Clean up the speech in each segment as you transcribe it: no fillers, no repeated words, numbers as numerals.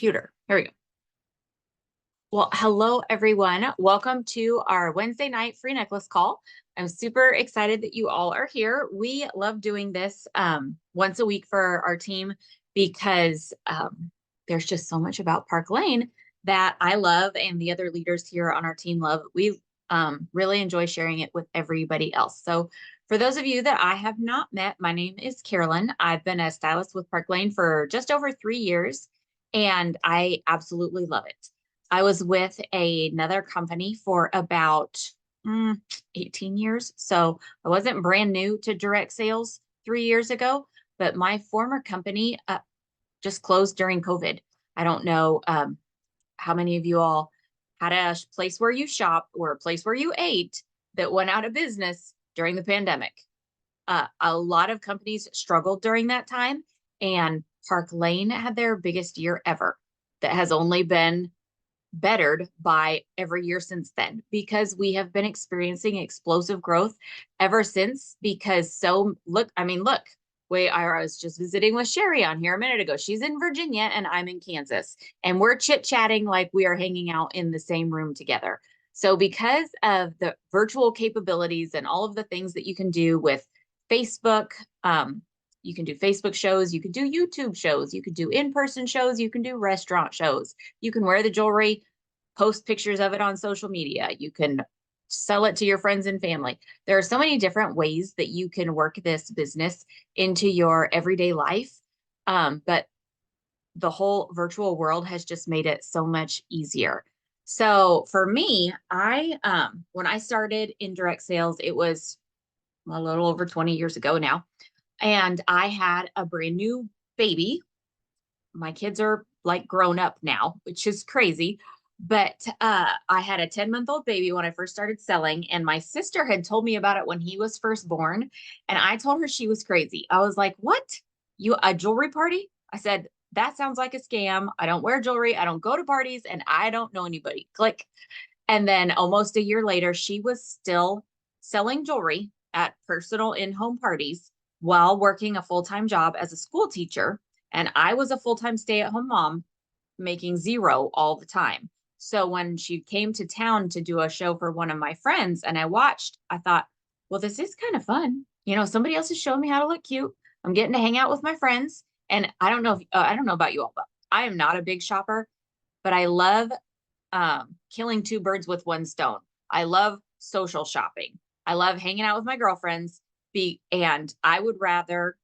computer. Here we go. Well, hello everyone. Welcome to our Wednesday night free necklace call. I'm super excited that you all are here. We love doing this once a week for our team because there's just so much about Park Lane that I love and the other leaders here on our team love. We really enjoy sharing it with everybody else. So for those of you that I have not met, my name is Carolyn. I've been a stylist with Park Lane for just over 3 years, and I absolutely love it. I was with another company for about 18 years. So I wasn't brand new to direct sales 3 years ago, but my former company just closed during COVID. I don't know how many of you all had a place where you shop or a place where you ate that went out of business during the pandemic. A lot of companies struggled during that time, and Park Lane had their biggest year ever that has only been bettered by every year since then, because we have been experiencing explosive growth ever since. Because look, I was just visiting with Sherry on here a minute ago. She's in Virginia and I'm in Kansas, and we're chit-chatting like we are hanging out in the same room together. So because of the virtual capabilities and all of the things that you can do with Facebook, you can do Facebook shows, you can do YouTube shows, you could do in-person shows, you can do restaurant shows, you can wear the jewelry, post pictures of it on social media, you can sell it to your friends and family. There are so many different ways that you can work this business into your everyday life. But the whole virtual world has just made it so much easier. So for me, when I started in direct sales, it was a little over 20 years ago now. And I had a brand new baby. My kids are like grown up now, which is crazy. But I had a 10-month-old baby when I first started selling, and my sister had told me about it when he was first born. And I told her she was crazy. I was like, what? A jewelry party? I said, that sounds like a scam. I don't wear jewelry. I don't go to parties, and I don't know anybody. Click. And then almost a year later, she was still selling jewelry at personal in-home parties while working a full-time job as a school teacher. And I was a full-time stay-at-home mom making zero all the time. So when she came to town to do a show for one of my friends and I watched, I thought, well, this is kind of fun. Somebody else is showing me how to look cute. I'm getting to hang out with my friends. And I don't know about you all, but I am not a big shopper, but I love killing two birds with one stone. I love social shopping. I love hanging out with my girlfriends, and I would rather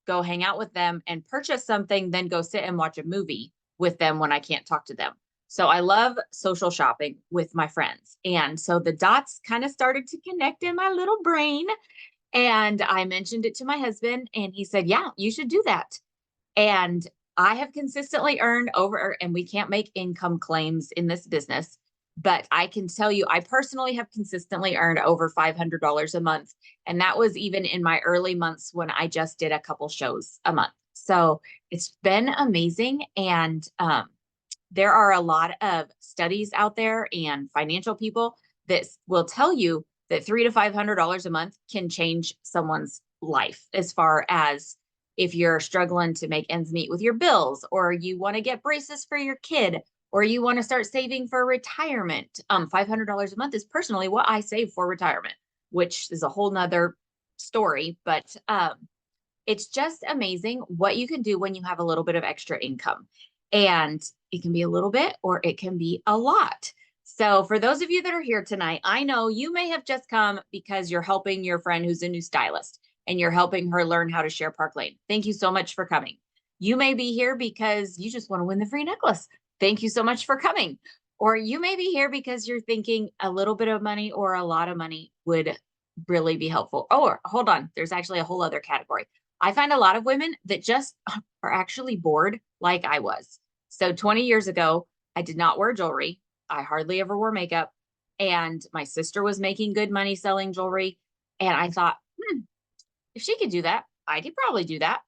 go hang out with them and purchase something than go sit and watch a movie with them when I can't talk to them. So I love social shopping with my friends. And so the dots kind of started to connect in my little brain. And I mentioned it to my husband, and he said, yeah, you should do that. And I have consistently earned and we can't make income claims in this business, but I can tell you, I personally have consistently earned over $500 a month. And that was even in my early months when I just did a couple shows a month. So it's been amazing. And there are a lot of studies out there and financial people that will tell you that $300 to $500 a month can change someone's life, as far as if you're struggling to make ends meet with your bills, or you want to get braces for your kid, or you want to start saving for retirement. $500 a month is personally what I save for retirement, which is a whole nother story. But it's just amazing what you can do when you have a little bit of extra income. And it can be a little bit, or it can be a lot. So for those of you that are here tonight, I know you may have just come because you're helping your friend who's a new stylist, and you're helping her learn how to share Park Lane. Thank you so much for coming. You may be here because you just want to win the free necklace. Thank you so much for coming. Or you may be here because you're thinking a little bit of money or a lot of money would really be helpful. Oh, hold on. There's actually a whole other category. I find a lot of women that just are actually bored like I was. So 20 years ago, I did not wear jewelry. I hardly ever wore makeup. And my sister was making good money selling jewelry. And I thought, if she could do that, I could probably do that.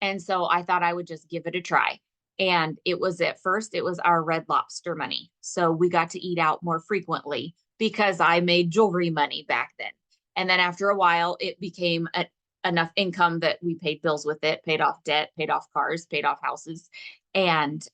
And so I thought I would just give it a try. And at first, it was our Red Lobster money. So we got to eat out more frequently because I made jewelry money back then. And then after a while, it became enough income that we paid bills with it, paid off debt, paid off cars, paid off houses. And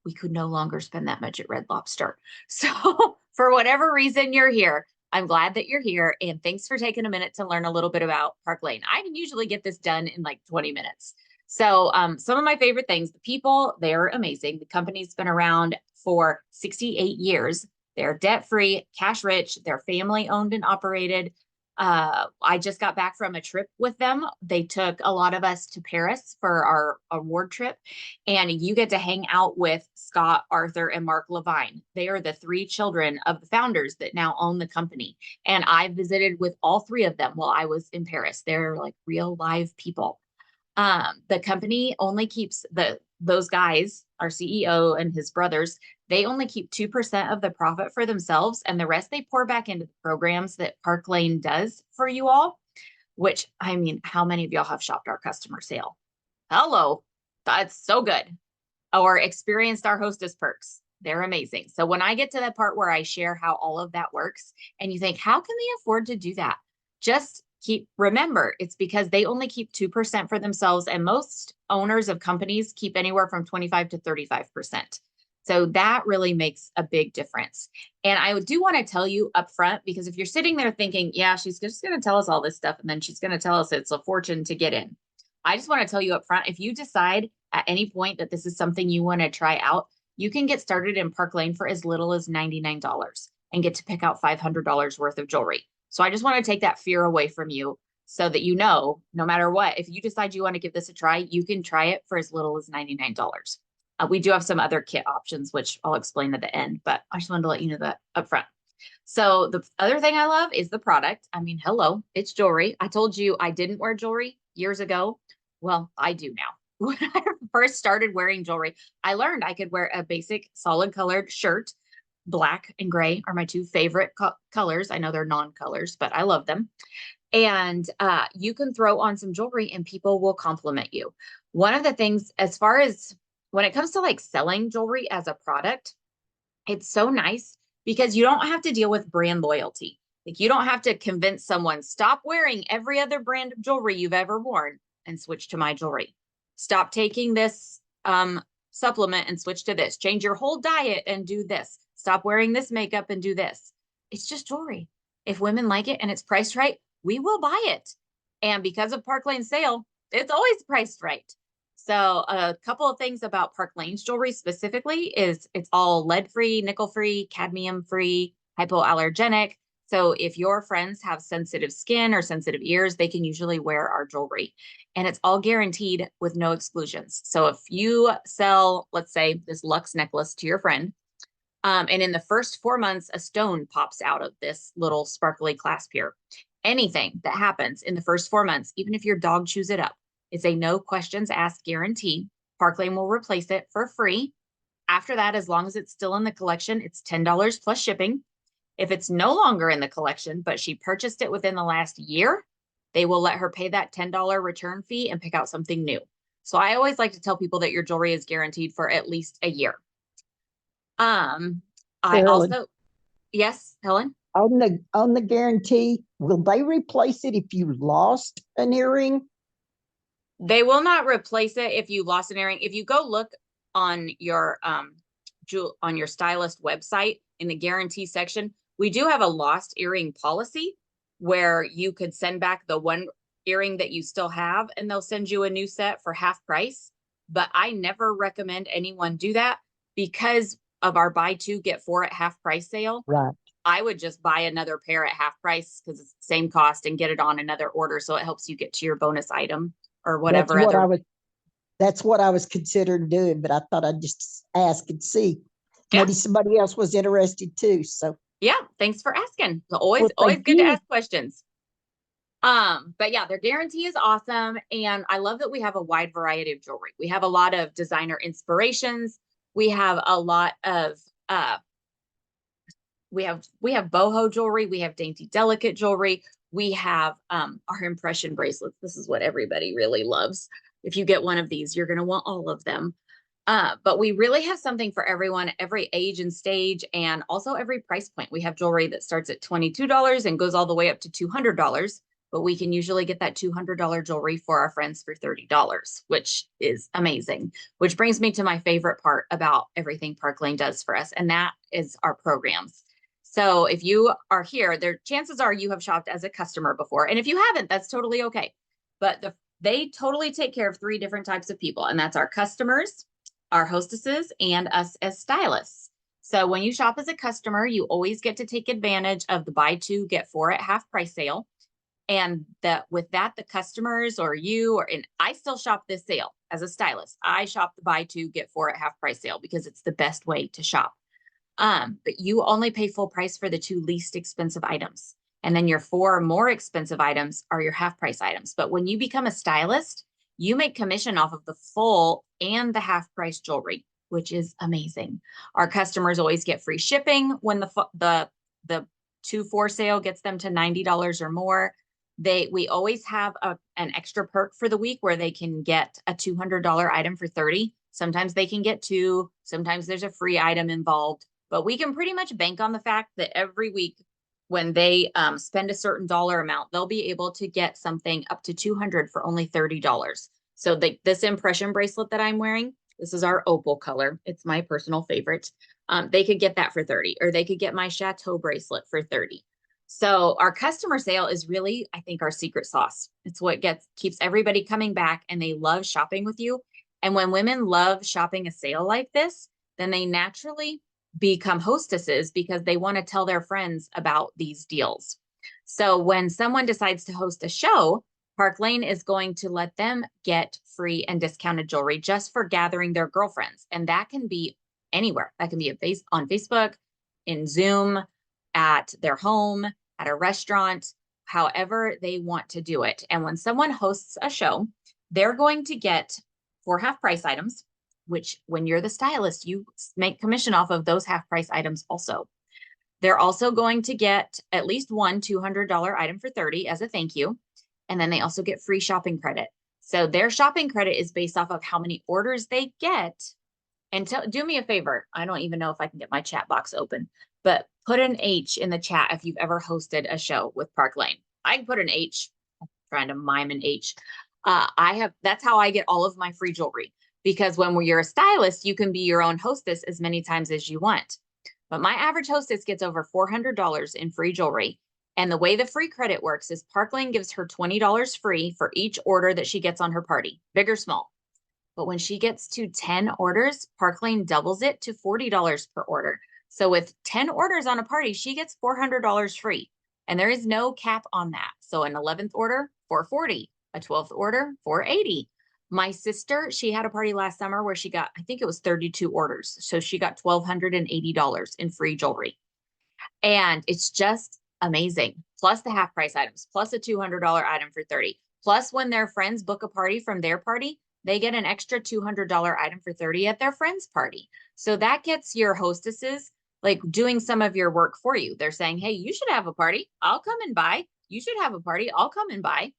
we could no longer spend that much at Red Lobster. So for whatever reason you're here, I'm glad that you're here. And thanks for taking a minute to learn a little bit about Park Lane. I can usually get this done in like 20 minutes. So some of my favorite things, the people, they're amazing. The company's been around for 68 years. They're debt-free, cash rich, they're family owned and operated. I just got back from a trip with them. They took a lot of us to Paris for our award trip, and you get to hang out with Scott, Arthur, and Mark Levine. They are the three children of the founders that now own the company. And I visited with all three of them while I was in Paris. They're like real live people. The company only keeps those guys, our CEO and his brothers, they only keep 2% of the profit for themselves, and the rest they pour back into the programs that Park Lane does for you all, which, I mean, how many of y'all have shopped our customer sale? Hello, that's so good. Or experienced our hostess perks. They're amazing. So when I get to that part where I share how all of that works and you think, how can they afford to do that? Just remember, it's because they only keep 2% for themselves, and most owners of companies keep anywhere from 25 to 35%. So that really makes a big difference. And I do want to tell you up front, because if you're sitting there thinking, yeah, she's just going to tell us all this stuff, and then she's going to tell us it's a fortune to get in. I just want to tell you up front, if you decide at any point that this is something you want to try out, you can get started in Park Lane for as little as $99 and get to pick out $500 worth of jewelry. So I just want to take that fear away from you so that you know, no matter what, if you decide you want to give this a try, you can try it for as little as $99. We do have some other kit options, which I'll explain at the end, but I just wanted to let you know that up front. So the other thing I love is the product. I mean, hello, it's jewelry. I told you I didn't wear jewelry years ago. Well, I do now. When I first started wearing jewelry, I learned I could wear a basic solid colored shirt. Black and gray are my two favorite colors. I know they're non-colors, but I love them. And you can throw on some jewelry and people will compliment you. One of the things, as far as when it comes to like selling jewelry as a product, it's so nice because you don't have to deal with brand loyalty. Like you don't have to convince someone, stop wearing every other brand of jewelry you've ever worn and switch to my jewelry. Stop taking this supplement and switch to this. Change your whole diet and do this. Stop wearing this makeup and do this. It's just jewelry. If women like it and it's priced right, we will buy it. And because of Park Lane sale, it's always priced right. So a couple of things about Park Lane's jewelry specifically is it's all lead-free, nickel-free, cadmium-free, hypoallergenic. So if your friends have sensitive skin or sensitive ears, they can usually wear our jewelry. And it's all guaranteed with no exclusions. So if you sell, let's say, this Lux necklace to your friend, and in the first 4 months, a stone pops out of this little sparkly clasp here. Anything that happens in the first 4 months, even if your dog chews it up, it's a no questions asked guarantee. Park Lane will replace it for free. After that, as long as it's still in the collection, it's $10 plus shipping. If it's no longer in the collection, but she purchased it within the last year, they will let her pay that $10 return fee and pick out something new. So I always like to tell people that your jewelry is guaranteed for at least a year. I Carolyn, also, yes, Helen? on the guarantee, will they replace it if you lost an earring? They will not replace it if you lost an earring. If you go look on your stylist website in the guarantee section, we do have a lost earring policy where you could send back the one earring that you still have and they'll send you a new set for half price. But I never recommend anyone do that because of our buy two, get four at half price sale. Right. I would just buy another pair at half price because it's the same cost and get it on another order. So it helps you get to your bonus item or whatever That's what I was considering doing, but I thought I'd just ask and see. Yeah. Maybe somebody else was interested too. So yeah, thanks for asking. So always well, always thank good to you. ask questions. But yeah, their guarantee is awesome. And I love that we have a wide variety of jewelry. We have a lot of designer inspirations. We have a lot of we have boho jewelry, we have dainty delicate jewelry, we have our impression bracelets. This is what everybody really loves. If you get one of these, you're going to want all of them. But we really have something for everyone, every age and stage, and also every price point. We have jewelry that starts at $22 and goes all the way up to $200. but we can usually get that $200 jewelry for our friends for $30, which is amazing. Which brings me to my favorite part about everything Park Lane does for us, and that is our programs. So if you are here, there chances are you have shopped as a customer before. And if you haven't, that's totally okay. But they totally take care of three different types of people, and that's our customers, our hostesses, and us as stylists. So when you shop as a customer, you always get to take advantage of the buy two, get four at half price sale. And that with that, the customers or you or and I still shop this sale as a stylist. I shop the buy two, get four at half price sale because it's the best way to shop. But you only pay full price for the two least expensive items. And then your four more expensive items are your half price items. But when you become a stylist, you make commission off of the full and the half price jewelry, which is amazing. Our customers always get free shipping when the 2-4 sale gets them to $90 or more. We always have an extra perk for the week where they can get a $200 item for 30. Sometimes they can get two, sometimes there's a free item involved. But we can pretty much bank on the fact that every week when they spend a certain dollar amount, they'll be able to get something up to $200 for only $30. So this impression bracelet that I'm wearing, this is our opal color. It's my personal favorite. They could get that for 30, or they could get my Chateau bracelet for 30. So our customer sale is really, I think, our secret sauce. It's what keeps everybody coming back, and they love shopping with you. And when women love shopping a sale like this, then they naturally become hostesses because they want to tell their friends about these deals. So when someone decides to host a show, Park Lane is going to let them get free and discounted jewelry just for gathering their girlfriends. And that can be anywhere. That can be on Facebook, in Zoom, at their home, at a restaurant, however they want to do it. And when someone hosts a show, they're going to get 4 half price items, which when you're the stylist, you make commission off of those half price items also. They're also going to get at least one $200 item for 30 as a thank you. And then they also get free shopping credit. So their shopping credit is based off of how many orders they get. And do me a favor. I don't even know if I can get my chat box open, but put an H in the chat if you've ever hosted a show with Park Lane. I can put an H. I'm trying to mime an H. That's how I get all of my free jewelry, because when you're a stylist, you can be your own hostess as many times as you want. But my average hostess gets over $400 in free jewelry. And the way the free credit works is Park Lane gives her $20 free for each order that she gets on her party, big or small. But when she gets to 10 orders, Park Lane doubles it to $40 per order. So with 10 orders on a party, she gets $400 free. And there is no cap on that. So an 11th order, $440, a 12th order, $480. My sister, she had a party last summer where she got, I think it was 32 orders. So she got $1,280 in free jewelry. And it's just amazing. Plus the half price items, plus a $200 item for 30. Plus when their friends book a party from their party, they get an extra $200 item for 30 at their friend's party. So that gets your hostesses like doing some of your work for you. They're saying, hey, you should have a party. I'll come and buy. You should have a party. I'll come and buy.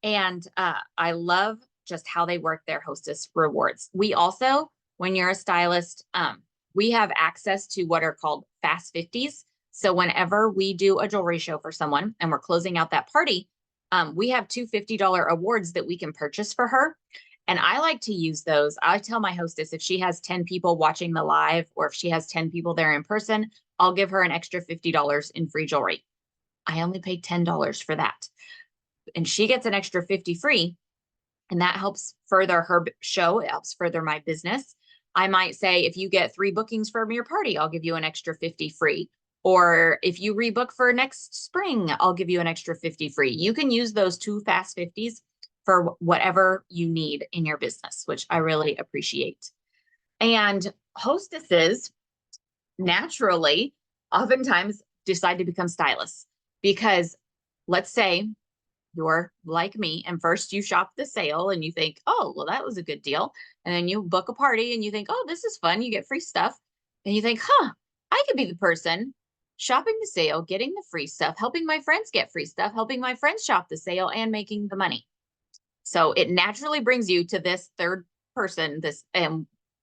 And I love just how they work their hostess rewards. We also, when you're a stylist, we have access to what are called Fast 50s. So whenever we do a jewelry show for someone and we're closing out that party, we have two $50 awards that we can purchase for her. And I like to use those. I tell my hostess if she has 10 people watching the live, or if she has 10 people there in person, I'll give her an extra $50 in free jewelry. I only paid $10 for that. And she gets an extra 50 free. And that helps further her show. It helps further my business. I might say, if you get 3 bookings from your party, I'll give you an extra 50 free. Or if you rebook for next spring, I'll give you an extra 50 free. You can use those 2 Fast 50s for whatever you need in your business, which I really appreciate. And hostesses naturally oftentimes decide to become stylists because, let's say you're like me and first you shop the sale and you think, oh, well, that was a good deal. And then you book a party and you think, oh, this is fun. You get free stuff. And you think, I could be the person shopping the sale, getting the free stuff, helping my friends get free stuff, helping my friends shop the sale, and making the money. So it naturally brings you to this third person,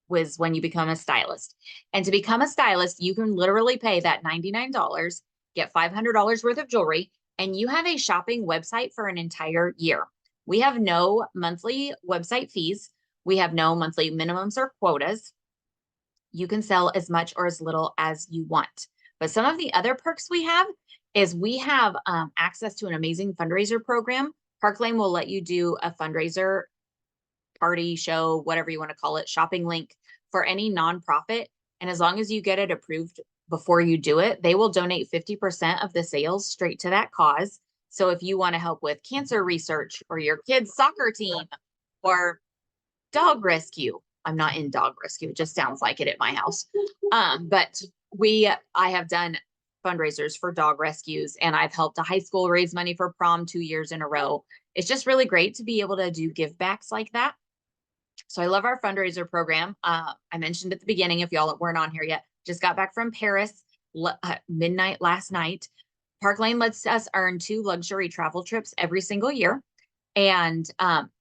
was when you become a stylist. And to become a stylist, you can literally pay that $99, get $500 worth of jewelry, and you have a shopping website for an entire year. We have no monthly website fees. We have no monthly minimums or quotas. You can sell as much or as little as you want. But some of the other perks we have is we have access to an amazing fundraiser program. Park Lane will let you do a fundraiser party, show, whatever you want to call it, shopping link for any nonprofit. And as long as you get it approved before you do it, they will donate 50% of the sales straight to that cause. So if you want to help with cancer research or your kid's soccer team or dog rescue, I'm not in dog rescue, it just sounds like it at my house. But I have done fundraisers for dog rescues, and I've helped a high school raise money for prom 2 years in a row. It's just really great to be able to do give backs like that. So I love our fundraiser program. I mentioned at the beginning, if y'all weren't on here yet, just got back from Paris midnight last night. Park Lane lets us earn 2 luxury travel trips every single year. And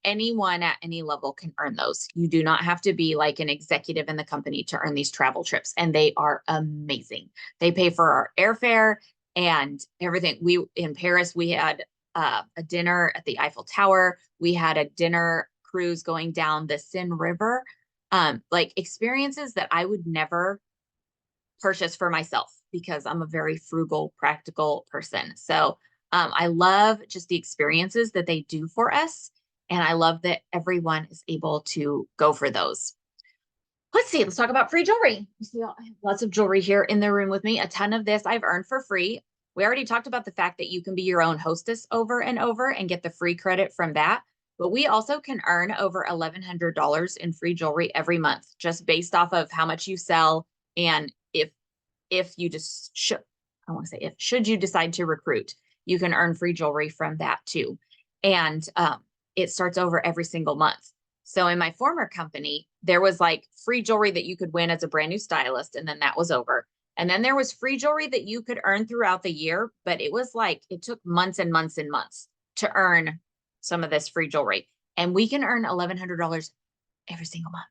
anyone at any level can earn those. You do not have to be like an executive in the company to earn these travel trips. And they are amazing. They pay for our airfare and everything. In Paris, we had a dinner at the Eiffel Tower. We had a dinner cruise going down the Seine River. Like experiences that I would never purchase for myself because I'm a very frugal, practical person. So I love just the experiences that they do for us. And I love that everyone is able to go for those. Let's talk about free jewelry. You see lots of jewelry here in the room with me. A ton of this I've earned for free. We already talked about the fact that you can be your own hostess over and over and get the free credit from that. But we also can earn over $1,100 in free jewelry every month, just based off of how much you sell. And if you just should, I want to say should you decide to recruit, you can earn free jewelry from that too. And it starts over every single month. So in my former company, there was like free jewelry that you could win as a brand new stylist, and then that was over. And then there was free jewelry that you could earn throughout the year, but it was like it took months and months and months to earn some of this free jewelry. And we can earn $1,100 every single month.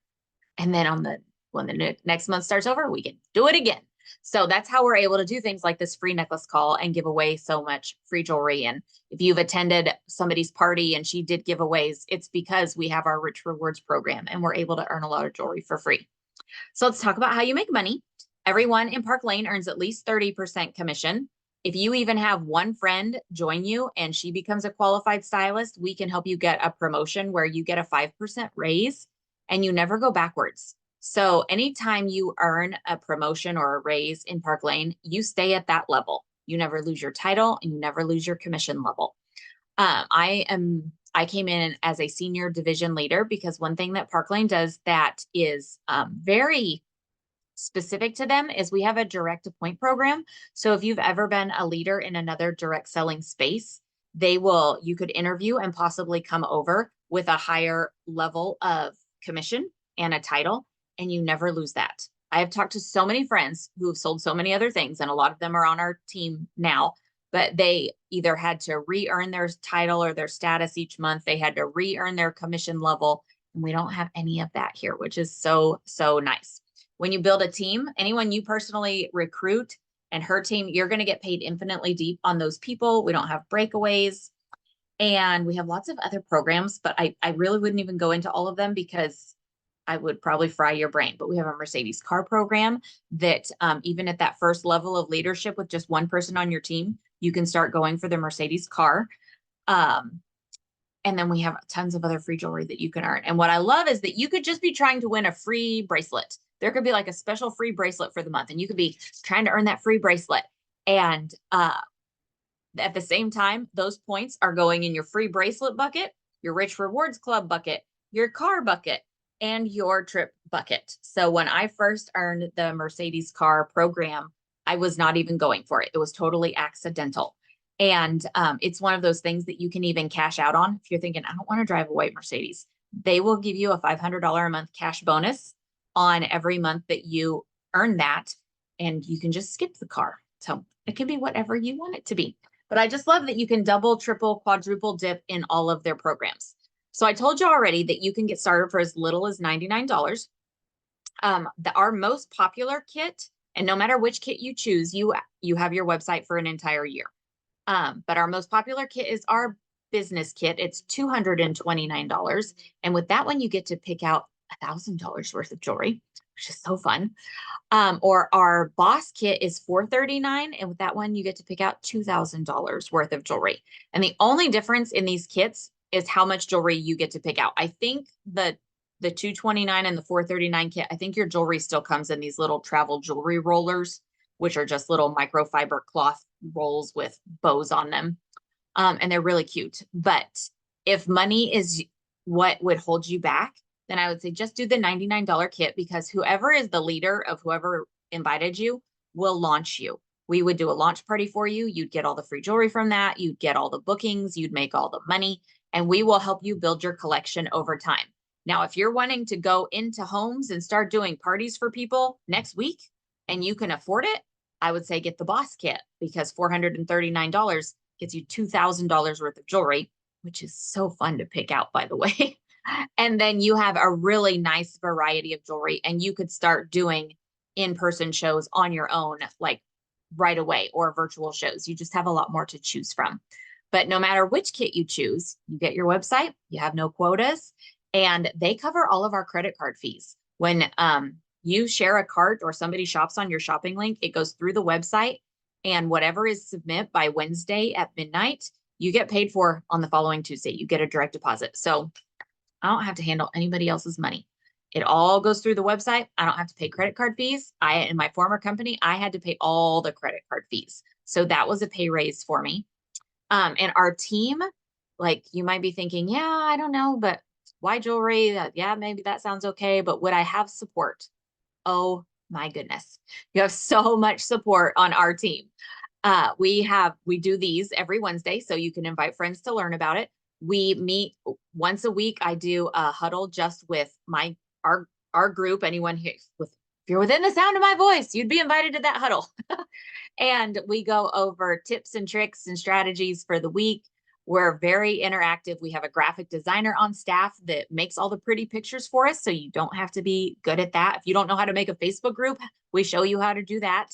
And then when the next month starts over, we can do it again. So that's how we're able to do things like this free necklace call and give away so much free jewelry. And if you've attended somebody's party and she did giveaways, it's because we have our Rich Rewards program and we're able to earn a lot of jewelry for free. So let's talk about how you make money. Everyone in Park Lane earns at least 30% commission. If you even have one friend join you and she becomes a qualified stylist, we can help you get a promotion where you get a 5% raise and you never go backwards. So anytime you earn a promotion or a raise in Park Lane, you stay at that level. You never lose your title and you never lose your commission level. I came in as a senior division leader because one thing that Park Lane does that is very specific to them is we have a direct appoint program. So if you've ever been a leader in another direct selling space, you could interview and possibly come over with a higher level of commission and a title, and you never lose that. I have talked to so many friends who have sold so many other things, and a lot of them are on our team now, but they either had to re-earn their title or their status each month. They had to re-earn their commission level, and we don't have any of that here, which is so, so nice. When you build a team, anyone you personally recruit and her team, you're going to get paid infinitely deep on those people. We don't have breakaways. And we have lots of other programs, but I really wouldn't even go into all of them because I would probably fry your brain. But we have a Mercedes car program that even at that first level of leadership with just one person on your team, you can start going for the Mercedes car. And then we have tons of other free jewelry that you can earn. And what I love is that you could just be trying to win a free bracelet. There could be like a special free bracelet for the month, and you could be trying to earn that free bracelet. And at the same time, those points are going in your free bracelet bucket, your Rich Rewards Club bucket, your car bucket, and your trip bucket. So when I first earned the Mercedes car program, I was not even going for it. It was totally accidental. And it's one of those things that you can even cash out on. If you're thinking, I don't want to drive a white Mercedes, they will give you a $500 a month cash bonus on every month that you earn that. And you can just skip the car. So it can be whatever you want it to be. But I just love that you can double, triple, quadruple dip in all of their programs. So I told you already that you can get started for as little as $99. Our most popular kit, and no matter which kit you choose, you have your website for an entire year. But our most popular kit is our business kit. It's $229. And with that one, you get to pick out $1,000 worth of jewelry, which is so fun. Or our boss kit is $439. And with that one, you get to pick out $2,000 worth of jewelry. And the only difference in these kits is how much jewelry you get to pick out. I think the 229 and the 439 kit, I think your jewelry still comes in these little travel jewelry rollers, which are just little microfiber cloth rolls with bows on them. And they're really cute. But if money is what would hold you back, then I would say just do the $99 kit, because whoever is the leader of whoever invited you will launch you. We would do a launch party for you. You'd get all the free jewelry from that. You'd get all the bookings. You'd make all the money, and we will help you build your collection over time. Now, if you're wanting to go into homes and start doing parties for people next week and you can afford it, I would say get the boss kit, because $439 gets you $2,000 worth of jewelry, which is so fun to pick out, by the way. And then you have a really nice variety of jewelry, and you could start doing in-person shows on your own, like right away, or virtual shows. You just have a lot more to choose from. But no matter which kit you choose, you get your website, you have no quotas, and they cover all of our credit card fees. When you share a cart or somebody shops on your shopping link, it goes through the website, and whatever is submit by Wednesday at midnight, you get paid for on the following Tuesday. You get a direct deposit. So I don't have to handle anybody else's money. It all goes through the website. I don't have to pay credit card fees. In my former company, I had to pay all the credit card fees. So that was a pay raise for me. And our team, like, you might be thinking, yeah, I don't know, but why jewelry? Yeah, maybe that sounds okay. But would I have support? Oh my goodness. You have so much support on our team. We do these every Wednesday, so you can invite friends to learn about it. We meet once a week. I do a huddle just with our group. Anyone here if you're within the sound of my voice, you'd be invited to that huddle. And we go over tips and tricks and strategies for the week. We're very interactive. We have a graphic designer on staff that makes all the pretty pictures for us, so you don't have to be good at that. If you don't know how to make a Facebook group, we show you how to do that.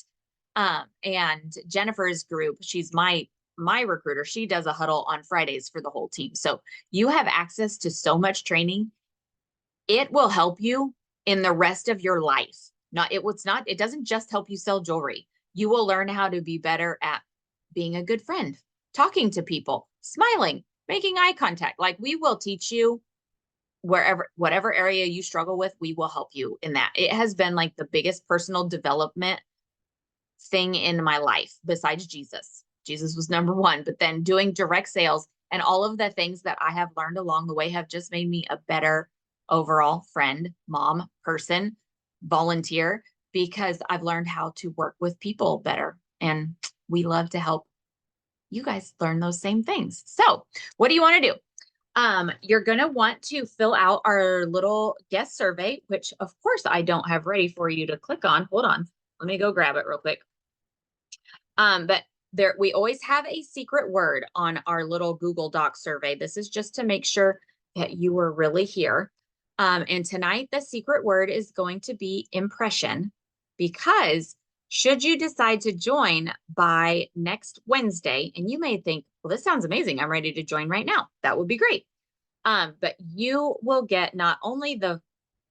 And Jennifer's group, she's my recruiter. She does a huddle on Fridays for the whole team. So you have access to so much training. It will help you in the rest of your life. It doesn't just help you sell jewelry. You will learn how to be better at being a good friend, talking to people, smiling, making eye contact. Like, we will teach you whatever area you struggle with, we will help you in that. It has been like the biggest personal development thing in my life besides Jesus. Jesus was number one, but then doing direct sales and all of the things that I have learned along the way have just made me a better overall friend, mom, person, volunteer, because I've learned how to work with people better. And we love to help you guys learn those same things. So what do you want to do? You're going to want to fill out our little guest survey, which of course I don't have ready for you to click on. Hold on. Let me go grab it real quick. But we always have a secret word on our little Google Doc survey. This is just to make sure that you were really here. And tonight, the secret word is going to be impression, because should you decide to join by next Wednesday, and you may think, well, this sounds amazing, I'm ready to join right now. That would be great. But you will get not only the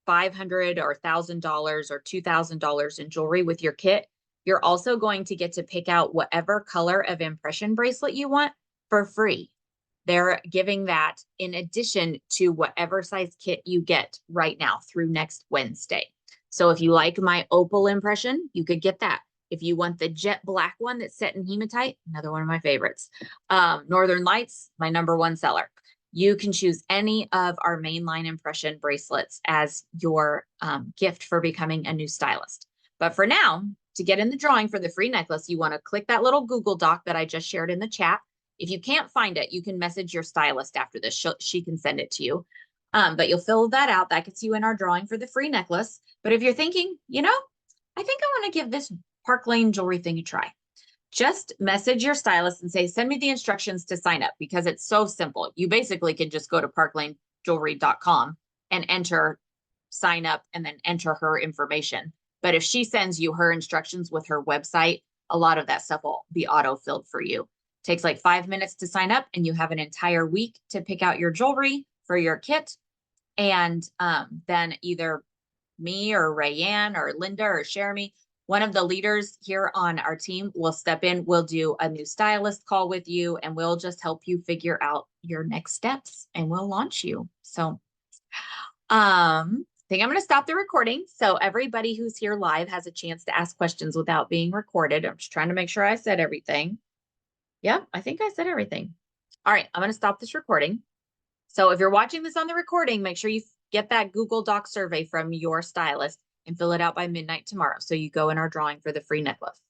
$500 or $1,000 or $2,000 in jewelry with your kit, you're also going to get to pick out whatever color of impression bracelet you want for free. They're giving that in addition to whatever size kit you get right now through next Wednesday. So if you like my opal impression, you could get that. If you want the jet black one that's set in hematite, another one of my favorites. Northern Lights, my number one seller. You can choose any of our mainline impression bracelets as your gift for becoming a new stylist. But for now, to get in the drawing for the free necklace, you want to click that little Google Doc that I just shared in the chat. If you can't find it, you can message your stylist after this. She can send it to you. But you'll fill that out. That gets you in our drawing for the free necklace. But if you're thinking, I think I want to give this Park Lane jewelry thing a try, just message your stylist and say, send me the instructions to sign up, because it's so simple. You basically can just go to parklanejewelry.com and enter sign up and then enter her information. But if she sends you her instructions with her website, a lot of that stuff will be auto-filled for you. Takes like 5 minutes to sign up, and you have an entire week to pick out your jewelry for your kit. And then either me or Rayanne or Linda or Jeremy, one of the leaders here on our team will step in. We'll do a new stylist call with you, and we'll just help you figure out your next steps, and we'll launch you. So I think I'm going to stop the recording. So everybody who's here live has a chance to ask questions without being recorded. I'm just trying to make sure I said everything. Yeah, I think I said everything. All right, I'm going to stop this recording. So if you're watching this on the recording, make sure you get that Google Doc survey from your stylist and fill it out by midnight tomorrow, so you go in our drawing for the free necklace.